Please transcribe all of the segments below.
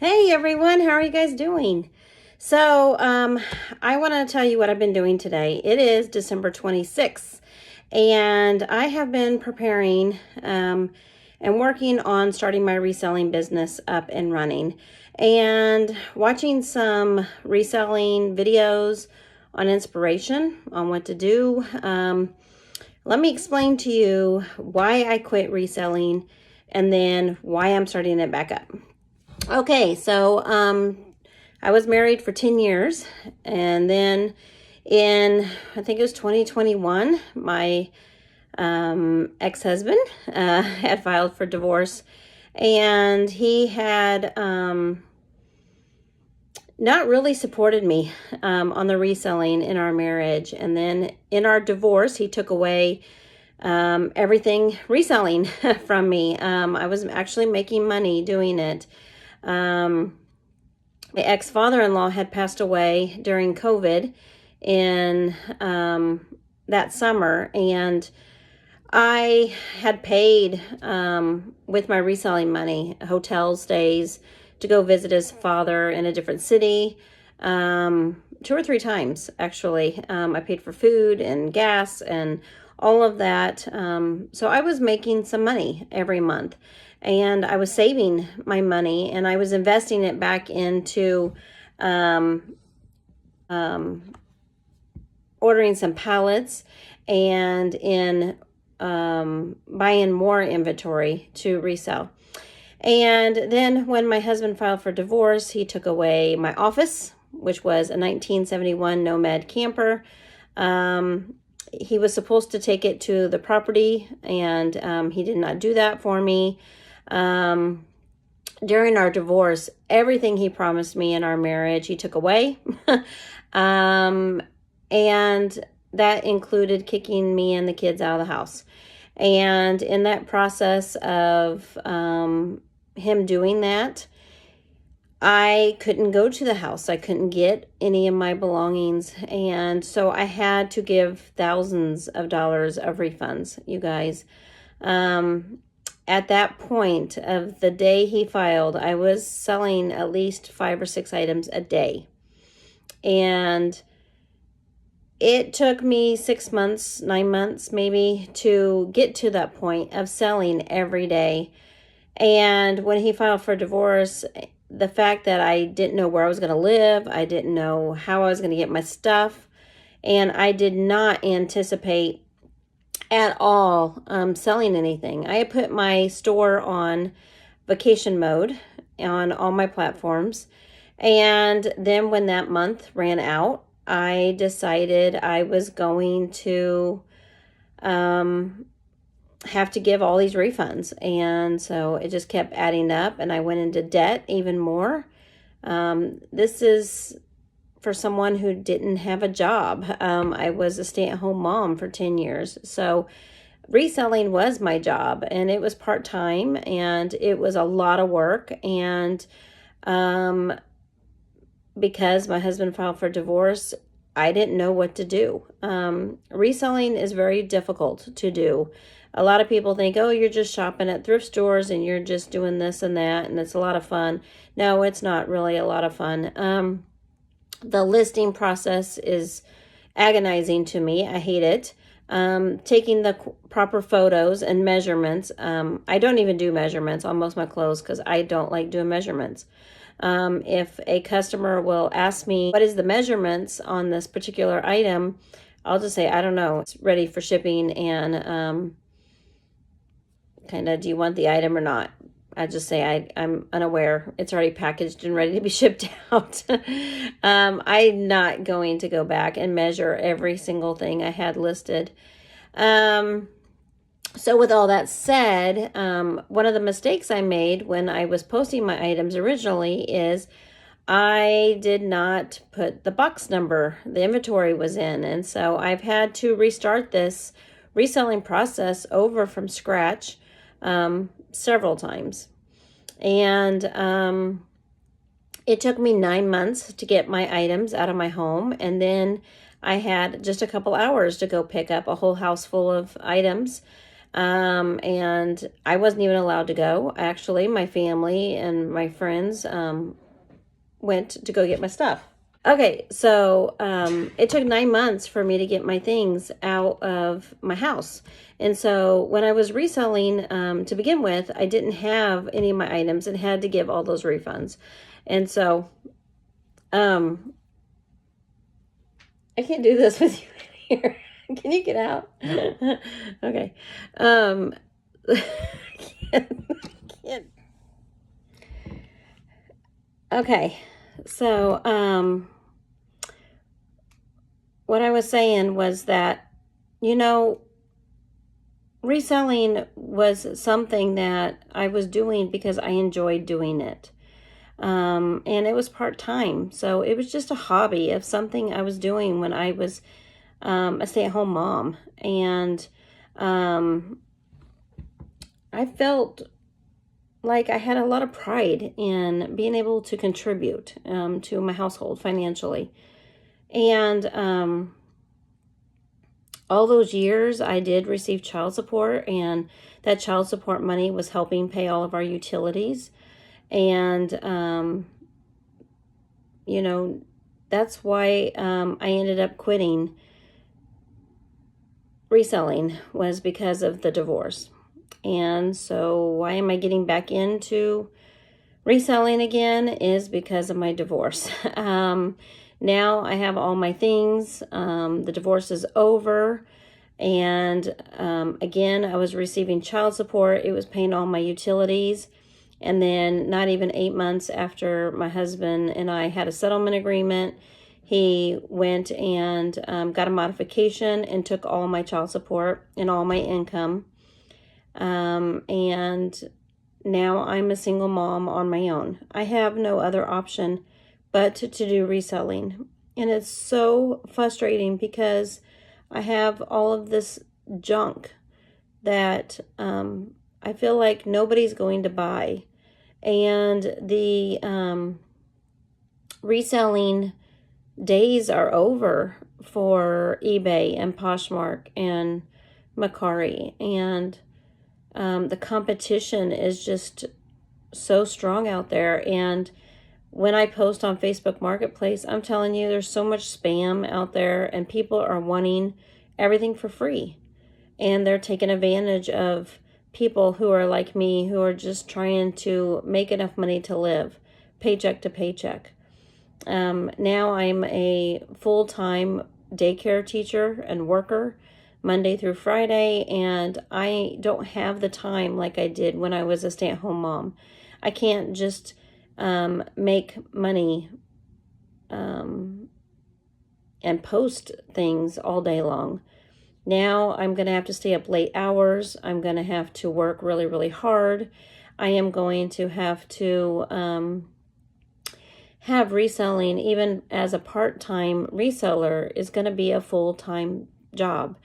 Hey everyone, how are you guys doing? So, I want to tell you what I've been doing today. It is December 26th, and I have been preparing and working on starting my reselling business up and running, and watching some reselling videos on inspiration on what to do. Let me explain to you why I quit reselling and then why I'm starting it back up. Okay, so I was married for 10 years, and then I think it was 2021, my ex-husband had filed for divorce, and he had not really supported me on the reselling in our marriage. And then in our divorce, he took away everything reselling from me. I was actually making money doing it. My ex-father-in-law had passed away during COVID in that summer, and I had paid with my reselling money hotel stays to go visit his father in a different city 2 or 3 times, actually. I paid for food and gas and all of that. So I was making some money every month, and I was saving my money, and I was investing it back into ordering some pallets and in buying more inventory to resell. And then when my husband filed for divorce, he took away my office, which was a 1971 Nomad camper. He was supposed to take it to the property, and he did not do that for me. During our divorce, everything he promised me in our marriage, he took away. And that included kicking me and the kids out of the house. And in that process of him doing that, I couldn't go to the house. I couldn't get any of my belongings. And so I had to give thousands of dollars of refunds, you guys. At that point of the day he filed, I was selling at least 5 or 6 items a day. And it took me 6 months, 9 months maybe, to get to that point of selling every day. And when he filed for divorce, the fact that I didn't know where I was going to live, I didn't know how I was going to get my stuff, and I did not anticipate at all selling anything. I had put my store on vacation mode on all my platforms, and then when that month ran out, I decided I was going to have to give all these refunds. And so it just kept adding up, and I went into debt even more. This is for someone who didn't have a job. I was a stay-at-home mom for 10 years. So reselling was my job, and it was part-time, and it was a lot of work. And because my husband filed for divorce, I didn't know what to do. Reselling is very difficult to do. A lot of people think, oh, you're just shopping at thrift stores and you're just doing this and that, and it's a lot of fun. No, it's not really a lot of fun. The listing process is agonizing to me. I hate it. Taking the proper photos and measurements. I don't even do measurements on most of my clothes because I don't like doing measurements. If a customer will ask me, what is the measurements on this particular item? I'll just say, I don't know. It's ready for shipping, and kind of, do you want the item or not? I just say I'm unaware. It's already packaged and ready to be shipped out. I'm not going to go back and measure every single thing I had listed. So with all that said, one of the mistakes I made when I was posting my items originally is I did not put the box number the inventory was in. And so I've had to restart this reselling process over from scratch several times. And it took me 9 months to get my items out of my home. And then I had just a couple hours to go pick up a whole house full of items. And I wasn't even allowed to go. Actually, my family and my friends went to go get my stuff. Okay, so it took 9 months for me to get my things out of my house. And so when I was reselling, to begin with, I didn't have any of my items and had to give all those refunds. And so I can't do this with you here. Can you get out? Okay. I can't. Okay. So, what I was saying was that, reselling was something that I was doing because I enjoyed doing it. And it was part-time. So it was just a hobby of something I was doing when I was a stay-at-home mom. And I felt like I had a lot of pride in being able to contribute to my household financially. And all those years I did receive child support, and that child support money was helping pay all of our utilities. And, that's why I ended up quitting reselling, was because of the divorce. And so why am I getting back into reselling again is because of my divorce. Now I have all my things. The divorce is over. And again, I was receiving child support. It was paying all my utilities. And then not even 8 months after my husband and I had a settlement agreement, he went and got a modification and took all my child support and all my income. And now I'm a single mom on my own. I have no other option but to do reselling. And it's so frustrating because I have all of this junk that I feel like nobody's going to buy. And the reselling days are over for eBay and Poshmark and Mercari. And the competition is just so strong out there. And when I post on Facebook Marketplace, I'm telling you, there's so much spam out there, and people are wanting everything for free. And they're taking advantage of people who are like me, who are just trying to make enough money to live, paycheck to paycheck. Now I'm a full-time daycare teacher and worker, Monday through Friday, and I don't have the time like I did when I was a stay-at-home mom. I can't just make money and post things all day long. Now I'm going to have to stay up late hours. I'm going to have to work really, really hard. I am going to have reselling, even as a part-time reseller, is going to be a full-time job.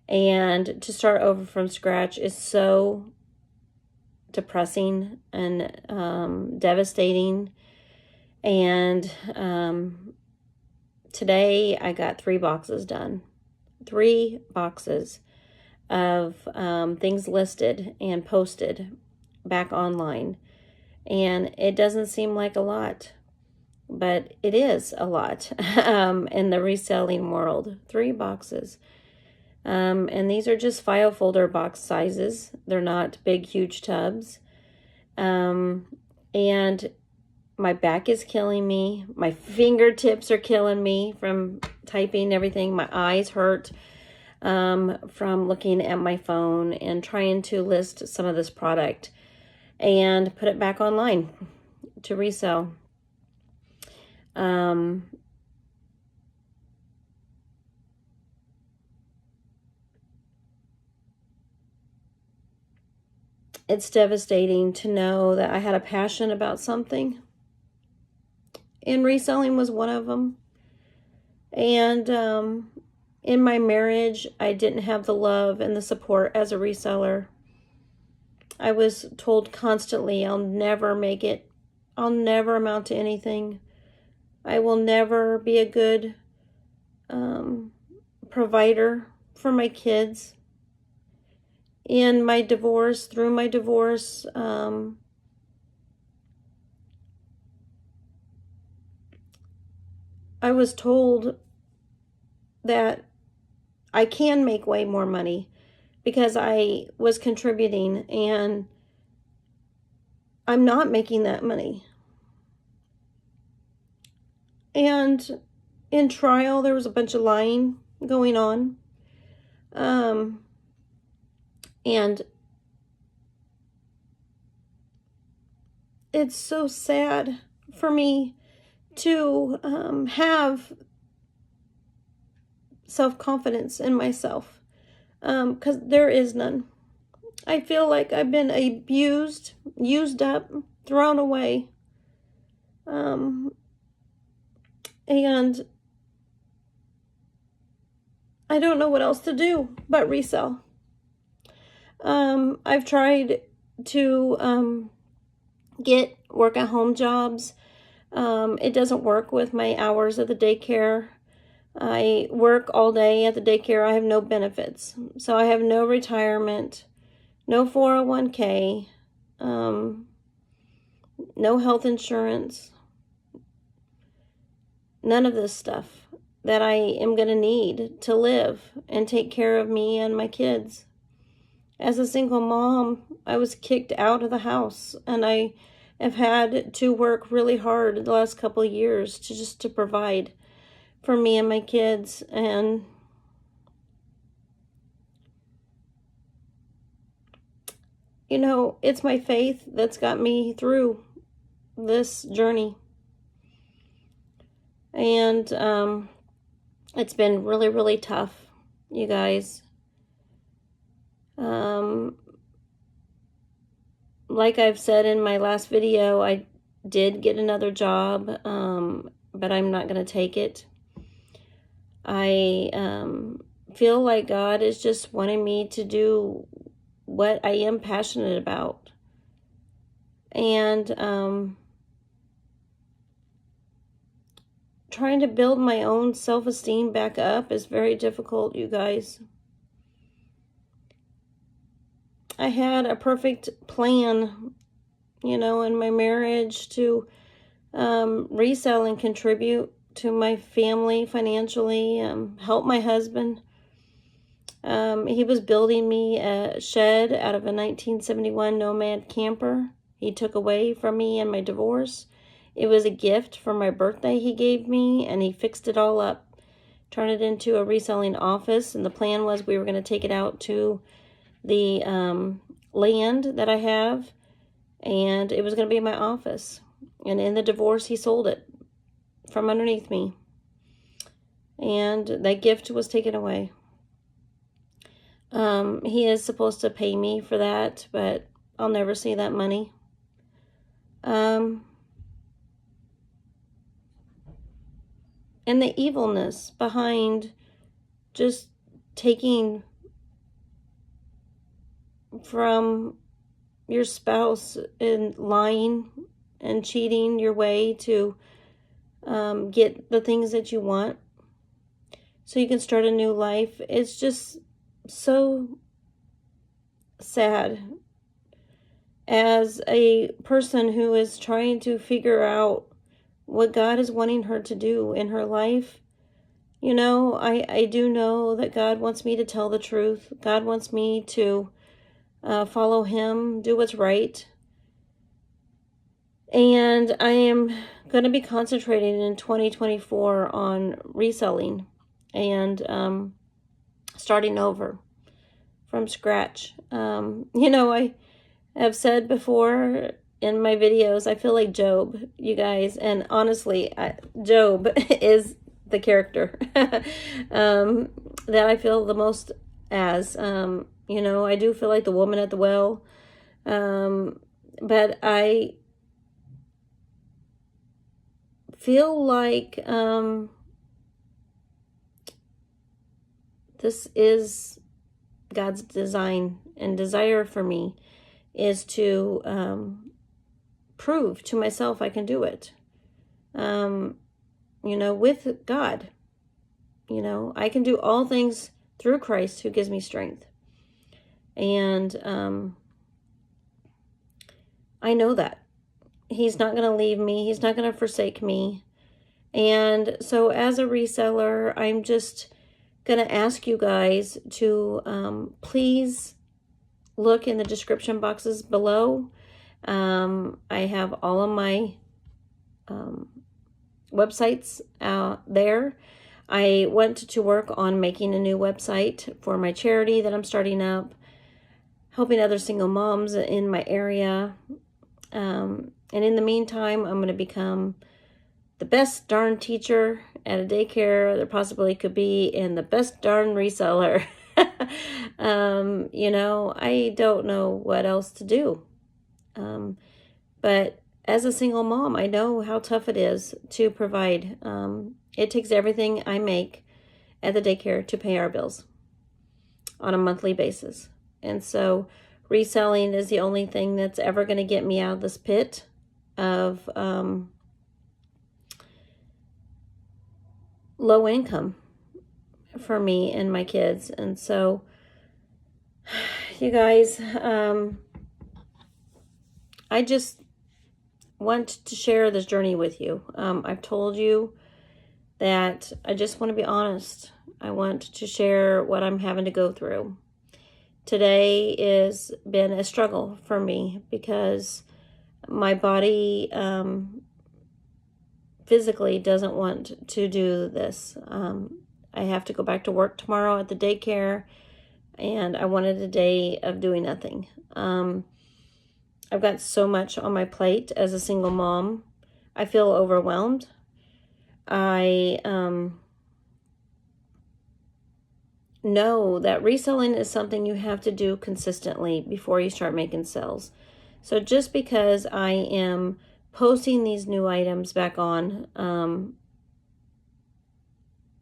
And to start over from scratch is so depressing and devastating. And today I got 3 boxes done. 3 boxes of things listed and posted back online. And it doesn't seem like a lot, but it is a lot in the reselling world. 3 boxes. And these are just file folder box sizes. They're not big, huge tubs. And my back is killing me. My fingertips are killing me from typing everything. My eyes hurt from looking at my phone and trying to list some of this product and put it back online to resell. It's devastating to know that I had a passion about something, and reselling was one of them. And in my marriage, I didn't have the love and the support as a reseller. I was told constantly, I'll never make it. I'll never amount to anything. I will never be a good provider for my kids. in my divorce, through my divorce, I was told that I can make way more money because I was contributing, and I'm not making that money. And in trial, there was a bunch of lying going on. And it's so sad for me to have self-confidence in myself, because there is none. I feel like I've been abused, used up, thrown away. And I don't know what else to do but resell. I've tried to get work-at-home jobs. It doesn't work with my hours at the daycare. I work all day at the daycare. I have no benefits. So I have no retirement, no 401k, no health insurance, none of this stuff that I am going to need to live and take care of me and my kids. As a single mom, I was kicked out of the house, and I have had to work really hard the last couple of years to provide for me and my kids. And you know, it's my faith that's got me through this journey. And it's been really, really tough, you guys. Like I've said in my last video, I did get another job, but I'm not going to take it. I feel like God is just wanting me to do what I am passionate about. And trying to build my own self-esteem back up is very difficult, you guys. I had a perfect plan, you know, in my marriage to resell and contribute to my family financially, help my husband. He was building me a shed out of a 1971 Nomad camper he took away from me in my divorce. It was a gift for my birthday he gave me, and he fixed it all up, turned it into a reselling office, and the plan was we were going to take it out to the land that I have, and it was going to be my office. And in the divorce, he sold it from underneath me, and that gift was taken away. He is supposed to pay me for that, but I'll never see that money. And the evilness behind just taking from your spouse and lying and cheating your way to get the things that you want so you can start a new life. It's just so sad. As a person who is trying to figure out what God is wanting her to do in her life, you know, I do know that God wants me to tell the truth. God wants me to follow him, do what's right. And I am going to be concentrating in 2024 on reselling and starting over from scratch. You know, I have said before in my videos, I feel like Job, you guys. And honestly, Job is the character that I feel the most as. You know, I do feel like the woman at the well. But I feel like this is God's design and desire for me, is to prove to myself I can do it. You know, with God. You know, I can do all things through Christ who gives me strength. And I know that he's not going to leave me. He's not going to forsake me. And so as a reseller, I'm just going to ask you guys to please look in the description boxes below. I have all of my websites out there. I went to work on making a new website for my charity that I'm starting up, helping other single moms in my area. And in the meantime, I'm going to become the best darn teacher at a daycare there possibly could be, and the best darn reseller. You know, I don't know what else to do. But as a single mom, I know how tough it is to provide. It takes everything I make at the daycare to pay our bills on a monthly basis. And so reselling is the only thing that's ever going to get me out of this pit of low income for me and my kids. And so, you guys, I just want to share this journey with you. I've told you that I just want to be honest. I want to share what I'm having to go through. Today has been a struggle for me because my body physically doesn't want to do this. I have to go back to work tomorrow at the daycare, and I wanted a day of doing nothing. I've got so much on my plate as a single mom. I feel overwhelmed. I know that reselling is something you have to do consistently before you start making sales. So just because I am posting these new items back on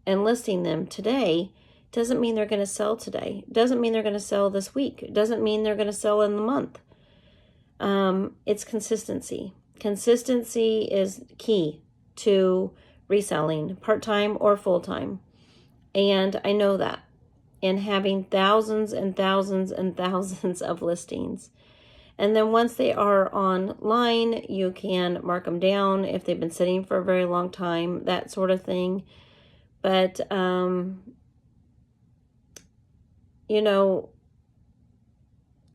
and listing them today doesn't mean they're going to sell today. Doesn't mean they're going to sell this week. It doesn't mean they're going to sell in the month. It's consistency. Consistency is key to reselling, part-time or full-time. And I know that. And having thousands and thousands and thousands of listings. And then once they are online, you can mark them down if they've been sitting for a very long time, that sort of thing. But, you know,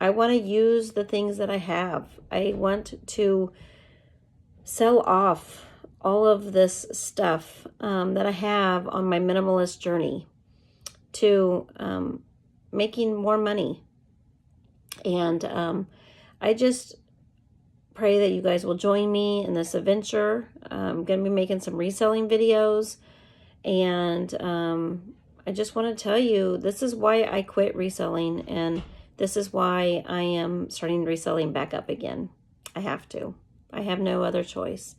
I want to use the things that I have. I want to sell off all of this stuff that I have on my minimalist journey to making more money. And I just pray that you guys will join me in this adventure. I'm going to be making some reselling videos. And I just want to tell you, this is why I quit reselling. And this is why I am starting reselling back up again. I have to. I have no other choice.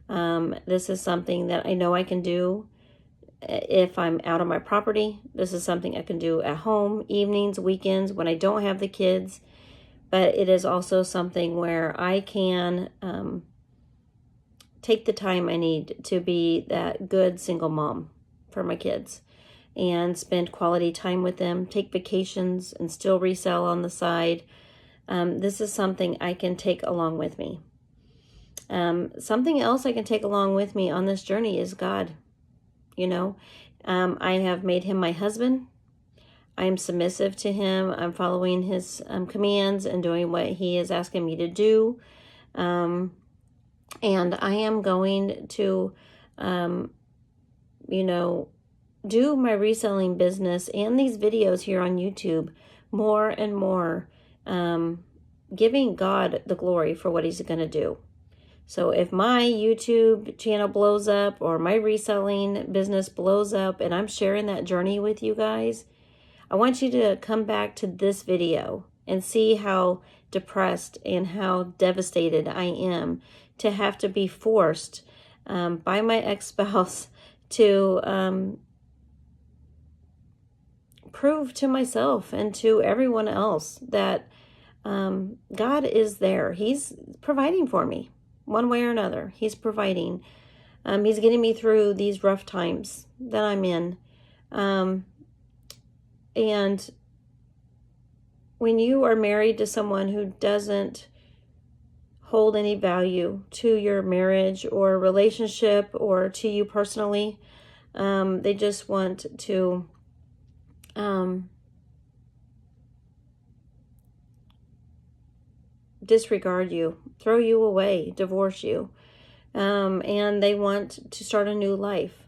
This is something that I know I can do if I'm out on my property. This is something I can do at home, evenings, weekends, when I don't have the kids. But it is also something where I can take the time I need to be that good single mom for my kids and spend quality time with them, take vacations, and still resell on the side. This is something I can take along with me. Something else I can take along with me on this journey is God. You know, I have made him my husband. I am submissive to him. I'm following his commands and doing what he is asking me to do. And I am going to, you know, do my reselling business and these videos here on YouTube more and more, giving God the glory for what he's going to do. So if my YouTube channel blows up or my reselling business blows up and I'm sharing that journey with you guys, I want you to come back to this video and see how depressed and how devastated I am to have to be forced by my ex-spouse to prove to myself and to everyone else that God is there. He's providing for me one way or another. He's providing. He's getting me through these rough times that I'm in. And when you are married to someone who doesn't hold any value to your marriage or relationship or to you personally, they just want to disregard you, throw you away, divorce you, and they want to start a new life.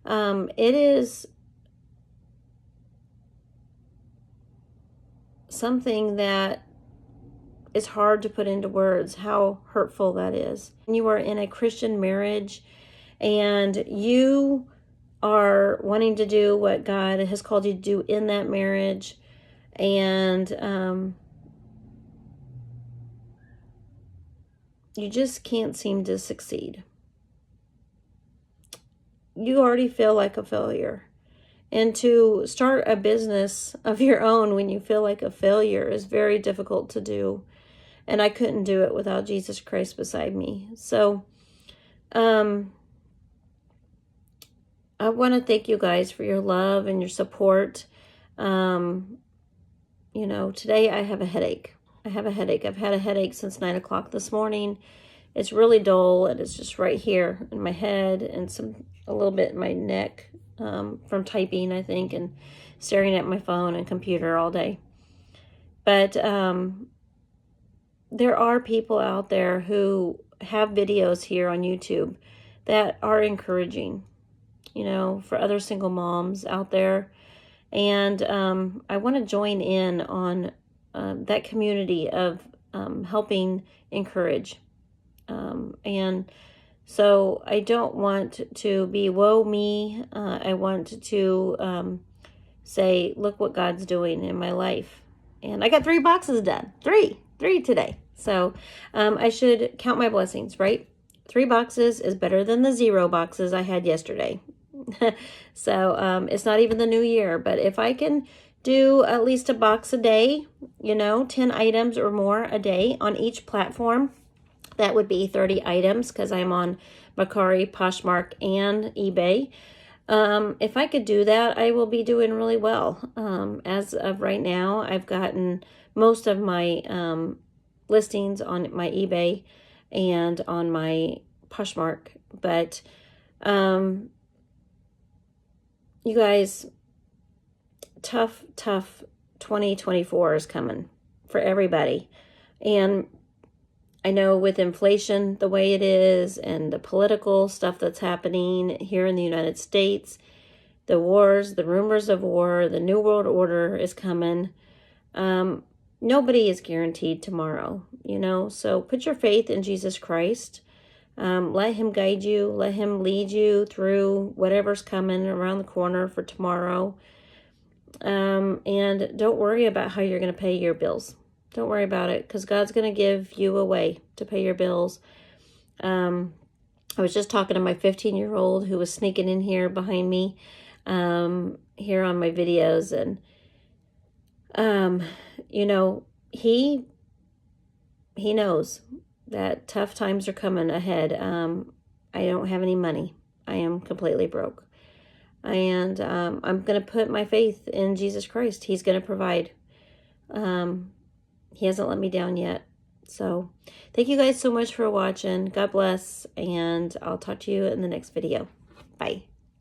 It is something that is hard to put into words how hurtful that is. When you are in a Christian marriage and you are wanting to do what God has called you to do in that marriage, and you just can't seem to succeed. You already feel like a failure. And to start a business of your own when you feel like a failure is very difficult to do. And I couldn't do it without Jesus Christ beside me. So, I want to thank you guys for your love and your support. You know, today I have a headache. I've had a headache since 9 o'clock this morning. It's really dull, and it's just right here in my head and a little bit in my neck from typing, I think, and staring at my phone and computer all day. But there are people out there who have videos here on YouTube that are encouraging, you know, for other single moms out there. And I want to join in on that community of helping encourage. And so I don't want to be woe me. I want to say, look what God's doing in my life. And I got 3 boxes done. Three today. So I should count my blessings, right? 3 boxes is better than the 0 boxes I had yesterday. So it's not even the new year, but if I can do at least a box a day, you know, 10 items or more a day on each platform, that would be 30 items because I'm on Mercari, Poshmark, and eBay. If I could do that, I will be doing really well. As of right now, I've gotten most of my listings on my eBay and on my Poshmark, but you guys, tough 2024 is coming for everybody. And I know with inflation the way it is and the political stuff that's happening here in the United States, the wars, the rumors of war, the New World Order is coming. Nobody is guaranteed tomorrow, you know, so put your faith in Jesus Christ. Let him guide you. Let him lead you through whatever's coming around the corner for tomorrow. And don't worry about how you're going to pay your bills. Don't worry about it, because God's going to give you a way to pay your bills. I was just talking to my 15-year-old who was sneaking in here behind me here on my videos. And, you know, he knows that tough times are coming ahead. I don't have any money. I am completely broke. And I'm going to put my faith in Jesus Christ. He's going to provide. He hasn't let me down yet. So thank you guys so much for watching. God bless. And I'll talk to you in the next video. Bye.